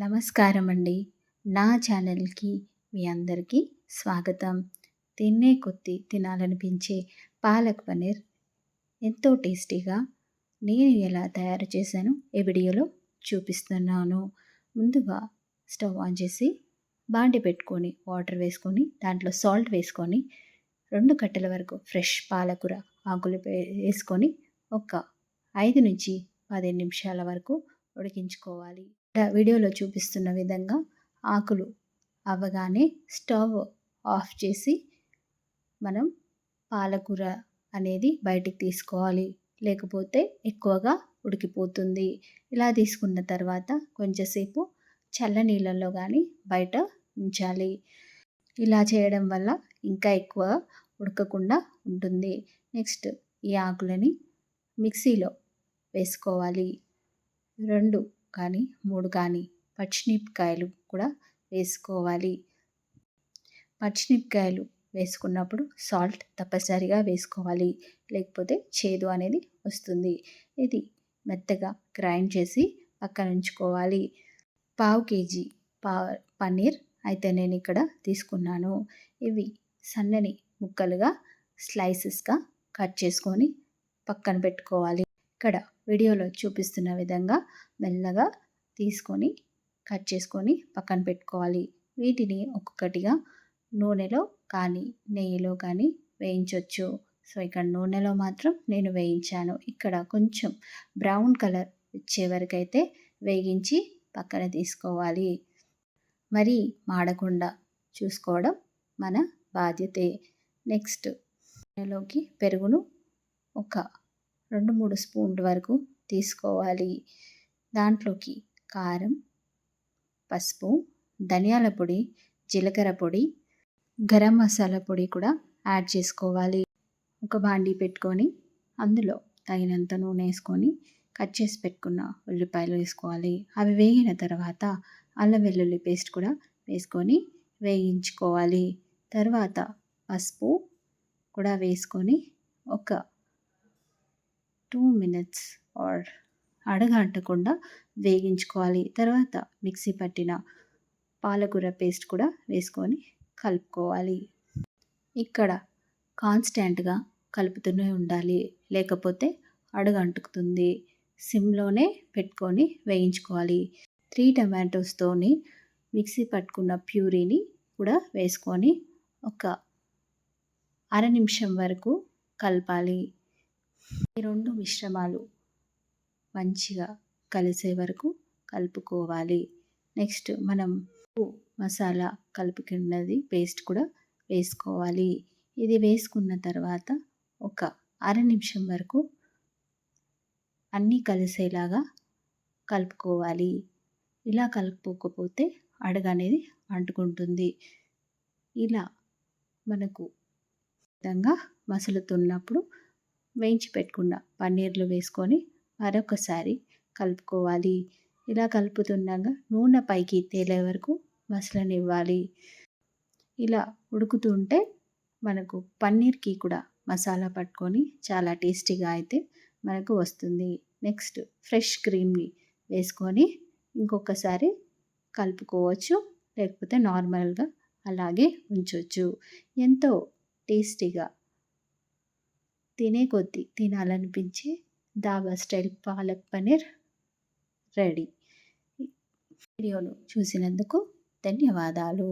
నమస్కారం అండి. నా ఛానల్‌కి మీ అందరికీ స్వాగతం. తినే కొద్దీ తినాలనిపించే పాలక్ పన్నీర్ ఎంతో టేస్టీగా నేను ఎలా తయారు చేశానో ఈ వీడియోలో చూపిస్తున్నాను. ముందుగా స్టవ్ ఆన్ చేసి బాండీ పెట్టుకొని వాటర్ వేసుకొని దాంట్లో సాల్ట్ వేసుకొని 2 కట్టల వరకు ఫ్రెష్ పాలకూర ఆకులు వేసుకొని ఒక 5-15 నిమిషాల వరకు ఉడికించుకోవాలి. వీడియోలో చూపిస్తున్న విధంగా ఆకులు అవ్వగానే స్టవ్ ఆఫ్ చేసి మనం పాలకూర అనేది బయటికి తీసుకోవాలి, లేకపోతే ఎక్కువగా ఉడికిపోతుంది. ఇలా తీసుకున్న తర్వాత కొంచెంసేపు చల్ల నీళ్ళల్లో కానీ బయట ఉంచాలి. ఇలా చేయడం వల్ల ఇంకా ఎక్కువ ఉడకకుండా ఉంటుంది. నెక్స్ట్ ఈ ఆకులని మిక్సీలో వేసుకోవాలి. 2 కానీ 3 కానీ పచ్చిమిరపకాయలు కూడా వేసుకోవాలి. పచ్చిమిరపకాయలు వేసుకున్నప్పుడు సాల్ట్ తప్పనిసరిగా వేసుకోవాలి, లేకపోతే చేదు అనేది వస్తుంది. ఇది మెత్తగా గ్రైండ్ చేసి పక్కన ఉంచుకోవాలి. పావు కేజీ పన్నీర్ అయితే నేను ఇక్కడ తీసుకున్నాను. ఇవి సన్నని ముక్కలుగా స్లైసెస్గా కట్ చేసుకొని పక్కన పెట్టుకోవాలి. ఇక్కడ వీడియోలో చూపిస్తున్న విధంగా మెల్లగా తీసుకొని కట్ చేసుకొని పక్కన పెట్టుకోవాలి. వీటిని ఒక్కొక్కటిగా నూనెలో కానీ నెయ్యిలో కానీ వేయించవచ్చు. సో ఇక్కడ నూనెలో మాత్రం నేను వేయించాను. ఇక్కడ కొంచెం బ్రౌన్ కలర్ వచ్చే వరకు అయితే వేగించి పక్కన తీసుకోవాలి. మరీ మాడకుండా చూసుకోవడం మన బాధ్యతే. నెక్స్ట్ నూనెలోకి పెరుగును ఒక 2-3 స్పూన్ల వరకు తీసుకోవాలి. దాంట్లోకి కారం, పసుపు, ధనియాల పొడి, జీలకర్ర పొడి, గరం మసాలా పొడి కూడా యాడ్ చేసుకోవాలి. ఒక బాండీ పెట్టుకొని అందులో తగినంత నూనె వేసుకొని కట్ చేసి పెట్టుకున్న ఉల్లిపాయలు వేసుకోవాలి. అవి వేగిన తర్వాత అల్లం వెల్లుల్లి పేస్ట్ కూడా వేసుకొని వేయించుకోవాలి. తర్వాత పసుపు కూడా వేసుకొని ఒక 2 మినిట్స్ అడగంటకుండా వేగించుకోవాలి. తర్వాత మిక్సీ పట్టిన పాలకూర పేస్ట్ కూడా వేసుకొని కలుపుకోవాలి. ఇక్కడ కాన్స్టెంట్గా కలుపుతూనే ఉండాలి, లేకపోతే అడుగంటుకుతుంది. సిమ్లోనే పెట్టుకొని వేయించుకోవాలి. 3 టమాటోస్తోని మిక్సీ పట్టుకున్న ప్యూరీని కూడా వేసుకొని ఒక అర నిమిషం వరకు కలపాలి. ఈ 2 మిశ్రమాలు మంచిగా కలిసే వరకు కలుపుకోవాలి. నెక్స్ట్ మనం మసాలా కలుపుకున్నది పేస్ట్ కూడా వేసుకోవాలి. ఇది వేసుకున్న తర్వాత ఒక అర నిమిషం వరకు అన్నీ కలిసేలాగా కలుపుకోవాలి. ఇలా కలుపుకోకపోతే అడుగు అనేది అంటుకుంటుంది. ఇలా మనకు విధంగా మసులుతున్నప్పుడు వేయించి పెట్టుకున్న పన్నీర్లు వేసుకొని మరొకసారి కలుపుకోవాలి. ఇలా కలుపుతుండగా నూనె పైకి తేలే వరకు మసలనివ్వాలి. ఇలా ఉడుకుతుంటే మనకు పన్నీర్కి కూడా మసాలా పట్టుకొని చాలా టేస్టీగా అయితే మనకు వస్తుంది. నెక్స్ట్ ఫ్రెష్ క్రీమ్ని వేసుకొని ఇంకొకసారి కలుపుకోవచ్చు, లేకపోతే నార్మల్గా అలాగే ఉంచవచ్చు. ఎంతో టేస్టీగా తినే కొద్దీ తినాలనిపించే ధాబా స్టైల్ పాలక్ పన్నీర్ రెడీ. వీడియోను చూసినందుకు ధన్యవాదాలు.